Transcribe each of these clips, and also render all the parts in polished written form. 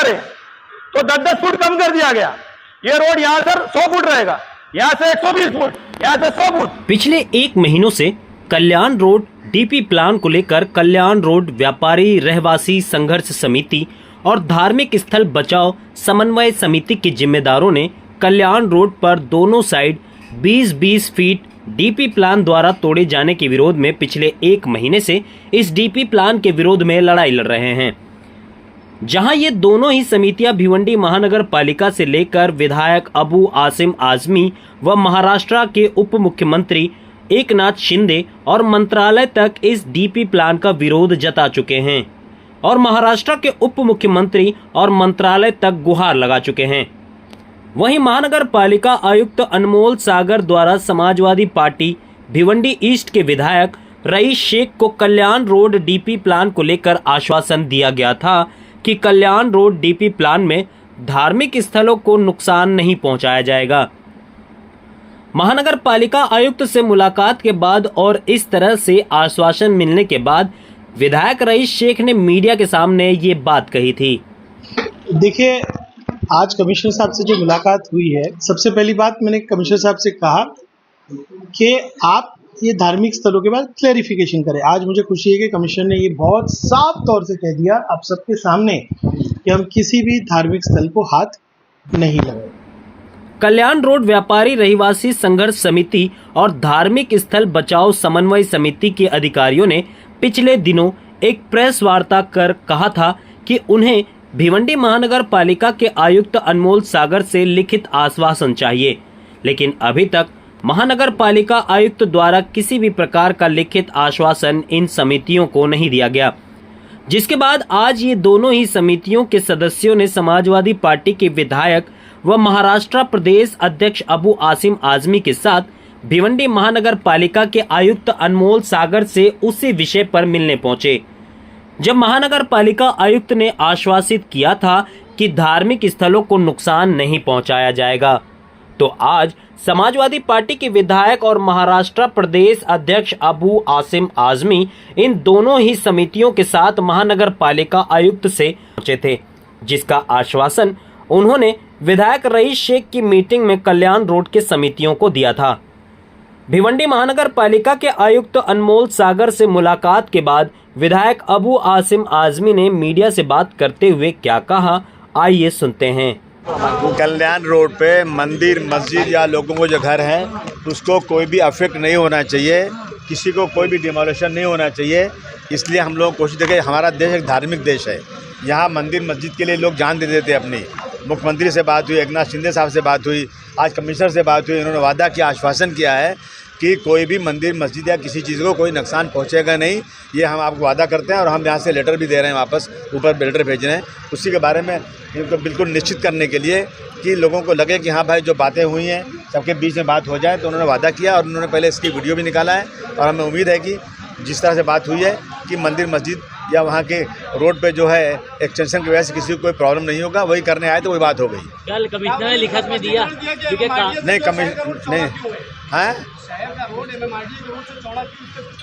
रहे हैं, तो 10-10 फुट कम कर दिया गया। ये रोड यहाँ से 100 फुट रहेगा, यहाँ से 120 फुट, यहाँ से 100 फुट। पिछले 1 महीनों से कल्याण रोड डीपी प्लान को लेकर कल्याण रोड व्यापारी रहवासी संघर्ष समिति और धार्मिक स्थल बचाओ समन्वय समिति के जिम्मेदारों ने कल्याण रोड पर दोनों साइड 20-20 फीट डीपी प्लान द्वारा तोड़े जाने के विरोध में पिछले 1 महीने से इस डीपी प्लान के विरोध में लड़ाई लड़ रहे हैं। जहां ये दोनों ही समितियां भिवंडी महानगर पालिका से लेकर विधायक अबू आसिम आजमी व महाराष्ट्र के उप मुख्यमंत्री एकनाथ शिंदे और मंत्रालय तक इस डीपी प्लान का विरोध जता चुके हैं और महाराष्ट्र के उप मुख्यमंत्री और मंत्रालय तक गुहार लगा चुके हैं। वहीं महानगर पालिका आयुक्त अनमोल सागर द्वारा समाजवादी पार्टी भिवंडी ईस्ट के विधायक रईस शेख को कल्याण रोड डीपी प्लान को लेकर आश्वासन दिया गया था कि कल्याण रोड डीपी प्लान में धार्मिक स्थलों को नुकसान नहीं पहुंचाया जाएगा। महानगर पालिका आयुक्त से मुलाकात के बाद और इस तरह से आश्वासन मिलने के बाद विधायक रईस शेख ने मीडिया के सामने ये बात कही थी। देखिए, आज कमिश्नर साहब से जो मुलाकात हुई है, सबसे पहली बात मैंने कमिश्नर साहब से कहा कि आप ये धार्मिक स्थलों के बाद क्लैरिफिकेशन करें। आज मुझे खुशी है कि कमिश्नर ने ये बहुत साफ तौर से कह दिया आप सबके सामने कि हम किसी भी धार्मिक स्थल को हाथ नहीं लगाएंगे। कल्याण रोड व्यापारी रहवासी संघर्ष समिति और धार्मिक स्थल बचाओ समन्वय समिति के अधिकारियों ने पिछले दिनों एक प्रेस वार्ता कर कहा था कि उन्हें भिवंडी महानगर पालिका के आयुक्त अनमोल सागर से लिखित आश्वासन चाहिए, लेकिन अभी तक महानगर पालिका आयुक्त द्वारा किसी भी प्रकार का लिखित आश्वासन इन समितियों को नहीं दिया गया। जिसके बाद आज ये दोनों ही समितियों के सदस्यों ने समाजवादी पार्टी के विधायक व महाराष्ट्र प्रदेश अध्यक्ष अबू आसिम आजमी के साथ भिवंडी महानगर पालिका के आयुक्त अनमोल सागर से उसी विषय पर मिलने पहुंचे। जब महानगर पालिका आयुक्त ने आश्वासित किया था कि धार्मिक स्थलों को नुकसान नहीं पहुंचाया जाएगा, तो आज समाजवादी पार्टी के विधायक और महाराष्ट्र प्रदेश अध्यक्ष अबू आसिम आजमी इन दोनों ही समितियों के साथ महानगर पालिका आयुक्त से पहुंचे थे, जिसका आश्वासन उन्होंने विधायक रईस शेख की मीटिंग में कल्याण रोड के समितियों को दिया था। भिवंडी महानगर पालिका के आयुक्त अनमोल सागर से मुलाकात के बाद विधायक अबू आसिम आजमी ने मीडिया से बात करते हुए क्या कहा, आइए सुनते हैं। कल्याण रोड पे मंदिर मस्जिद या लोगों को जो घर है उसको कोई भी अफेक्ट नहीं होना चाहिए, किसी को कोई भी डिमोलिशन नहीं होना चाहिए। इसलिए हम लोग कोशिश करें। हमारा देश एक धार्मिक देश है, यहाँ मंदिर मस्जिद के लिए लोग जान दे देते अपनी। मुख्यमंत्री से बात हुई, एकनाथ शिंदे साहब से बात हुई, आज कमिश्नर से बात हुई। इन्होंने वादा किया, आश्वासन किया है कि कोई भी मंदिर मस्जिद या किसी चीज़ को कोई नुकसान पहुंचेगा नहीं। ये हम आपको वादा करते हैं और हम यहाँ से लेटर भी दे रहे हैं, वापस ऊपर लेटर भेज रहे हैं उसी के बारे में, इनको बिल्कुल निश्चित करने के लिए कि लोगों को लगे कि हाँ भाई जो बातें हुई हैं सबके बीच में बात हो जाए। तो उन्होंने वादा किया और उन्होंने पहले इसकी वीडियो भी निकाला है और हमें उम्मीद है कि जिस तरह से बात हुई है कि मंदिर मस्जिद या वहाँ के रोड पे जो है एक्सटेंशन की वजह से किसी को कोई प्रॉब्लम नहीं होगा। वही करने आए तो वही बात हो गई। कल कमिश्नर ने लिखित में दिया नहीं, नहीं हाँ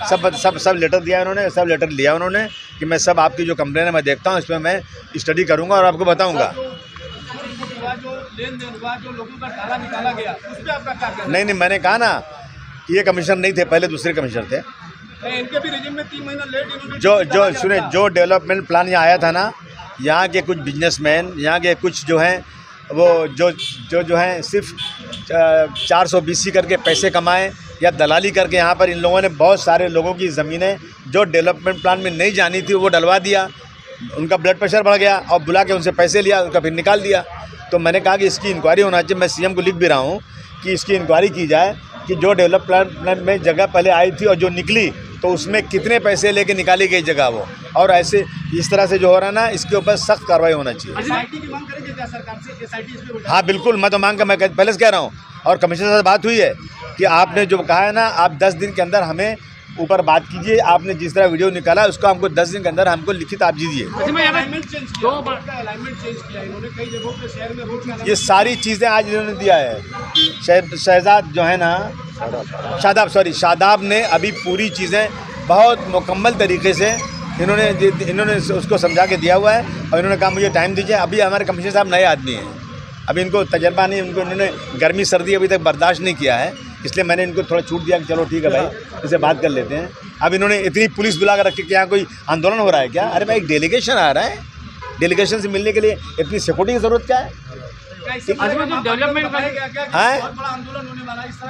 सब लेटर दिया उन्होंने, सब लेटर लिया उन्होंने कि मैं सब आपकी जो कंप्लेन है मैं देखता हूँ, इस पर मैं स्टडी करूँगा और आपको बताऊँगा। नहीं, मैंने कहा ना कि ये कमिश्नर नहीं थे, पहले दूसरे कमिश्नर थे। इनके भी रिजिम में 3 महीना लेट जो सुने, जो डेवलपमेंट प्लान यहाँ आया था ना, यहाँ के कुछ बिजनेसमैन, यहाँ के कुछ जो हैं वो जो हैं सिर्फ 420 करके पैसे कमाए या दलाली करके यहाँ पर इन लोगों ने बहुत सारे लोगों की ज़मीनें जो डेवलपमेंट प्लान में नहीं जानी थी वो डलवा दिया। उनका ब्लड प्रेशर बढ़ गया और बुला के उनसे पैसे लिया, उनका फिर निकाल दिया। तो मैंने कहा कि इसकी इंक्वायरी होना चाहिए। मैं सीएम को लिख भी रहा हूँ कि इसकी इंक्वायरी की जाए कि जो डेवलपमेंट में जगह पहले आई थी और जो निकली तो उसमें कितने पैसे लेके निकाली गई जगह वो, और ऐसे इस तरह से जो हो रहा है ना, इसके ऊपर सख्त कार्रवाई होना चाहिए। एसआईटी की मांग करेंगे क्या सरकार से? एसआईटी इस पे हाँ बिल्कुल, मैं तो मांग कर मैं पहले से कह रहा हूँ और कमिश्नर से बात हुई है कि आपने जो कहा है ना, आप 10 दिन के अंदर हमें ऊपर बात कीजिए। आपने जिस तरह वीडियो निकाला उसको हमको 10 दिन के अंदर हमको लिखित आप दीजिए। ये सारी चीज़ें आज इन्होंने दिया है। शहजाद जो है ना, शादाब ने अभी पूरी चीज़ें बहुत मुकम्मल तरीके से इन्होंने उसको समझा के दिया हुआ है और इन्होंने कहा मुझे टाइम दीजिए। अभी हमारे कमिश्नर साहब नए आदमी हैं, अभी इनको तजर्बा नहीं, इन्होंने गर्मी सर्दी अभी तक बर्दाश्त नहीं किया है, इसलिए मैंने इनको थोड़ा छूट दिया कि चलो ठीक है भाई, इससे बात कर लेते हैं। अब इन्होंने इतनी पुलिस बुला कर रखी कि यहाँ कोई आंदोलन हो रहा है क्या? अरे भाई एक डेलीगेशन आ रहा है, डेलीगेशन से मिलने के लिए इतनी सिक्योरिटी की ज़रूरत क्या है?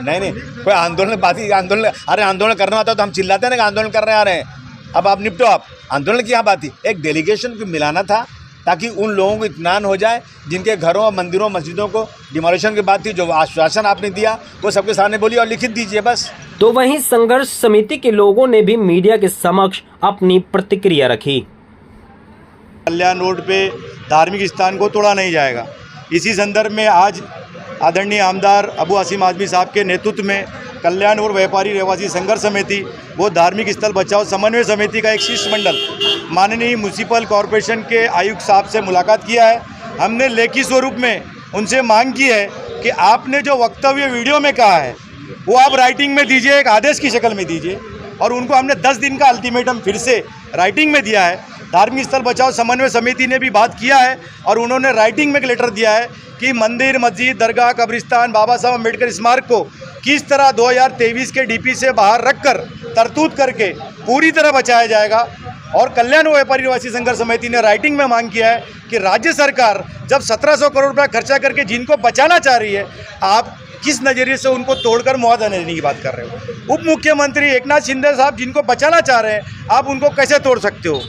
नहीं कोई आंदोलन बात ही आंदोलन, अरे आंदोलन करना होता तो हम चिल्लाते हैं ना कि आंदोलन करने आ रहे हैं। अब आप निपटो, आप आंदोलन की यहाँ बात थी, एक डेलीगेशन को मिलाना था ताकि उन लोगों को इत्मीनान हो जाए जिनके घरों और मंदिरों मस्जिदों को डिमोलिशन की बात थी। जो आश्वासन आपने दिया वो सबके सामने बोलिए और लिखित दीजिए बस। तो वहीं संघर्ष समिति के लोगों ने भी मीडिया के समक्ष अपनी प्रतिक्रिया रखी। कल्याण रोड पे धार्मिक स्थान को तोड़ा नहीं जाएगा। इसी संदर्भ में आज आदरणीय आमदार अबू आसिम आजमी साहब के नेतृत्व में कल्याण और व्यापारी रहवासी संघर्ष समिति वो धार्मिक स्थल बचाओ समन्वय समिति का एक शिष्टमंडल माननीय म्यूनिसिपल कॉरपोरेशन के आयुक्त साहब से मुलाकात किया है। हमने लेखी स्वरूप में उनसे मांग की है कि आपने जो वक्तव्य वीडियो में कहा है वो आप राइटिंग में दीजिए, एक आदेश की शक्ल में दीजिए। और उनको हमने 10 दिन का अल्टीमेटम फिर से राइटिंग में दिया है। धार्मिक स्थल बचाओ समन्वय समिति ने भी बात किया है और उन्होंने राइटिंग में एक लेटर दिया है कि मंदिर, मस्जिद, दरगाह, कब्रिस्तान, बाबा साहब अम्बेडकर स्मारक को किस तरह 2023 के डीपी से बाहर रखकर तरतूत करके पूरी तरह बचाया जाएगा। और कल्याण व्यापारी निवासी संघर्ष समिति ने राइटिंग में मांग किया है कि राज्य सरकार जब 1700 करोड़ रुपया खर्चा करके जिनको बचाना चाह रही है, आप किस नज़रिए से उनको तोड़कर मुआवजा देने की बात कर रहे हो? उप मुख्यमंत्री एकनाथ शिंदे साहब जिनको बचाना चाह रहे हैं, आप उनको कैसे तोड़ सकते हो?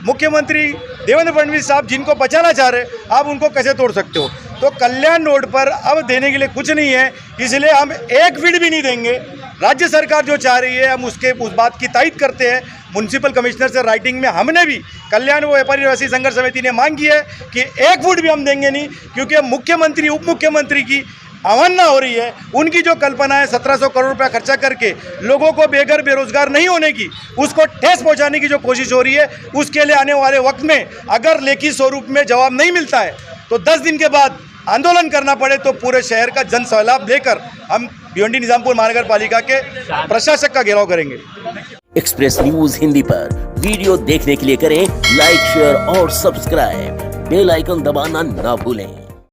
मुख्यमंत्री देवेंद्र फडणवीस साहब जिनको बचाना चाह रहे हैं, आप उनको कैसे तोड़ सकते हो? तो कल्याण रोड पर अब देने के लिए कुछ नहीं है, इसलिए हम एक फीट भी नहीं देंगे। राज्य सरकार जो चाह रही है हम उस बात की तायद करते हैं। म्युनिसिपल कमिश्नर से राइटिंग में हमने भी कल्याण व व्यापारी निवासी संघर्ष समिति ने मांग की है कि 1 फुट भी हम देंगे नहीं, क्योंकि मुख्यमंत्री उप मुख्यमंत्री की अवहेलना हो रही है। उनकी जो कल्पना है 1700 करोड़ रुपया खर्चा करके लोगों को बेघर बेरोजगार नहीं होने की, उसको ठेस पहुंचाने की जो कोशिश हो रही है, उसके लिए आने वाले वक्त में अगर लेखी स्वरूप में जवाब नहीं मिलता है तो 10 दिन के बाद आंदोलन करना पड़े तो पूरे शहर का जन सैलाब लेकर हम भिवंडी निजामपुर महानगर पालिका के प्रशासक का घेराव करेंगे। एक्सप्रेस न्यूज हिंदी पर वीडियो देखने के लिए करें लाइक, शेयर और सब्सक्राइब। बेल आइकन दबाना ना भूलें।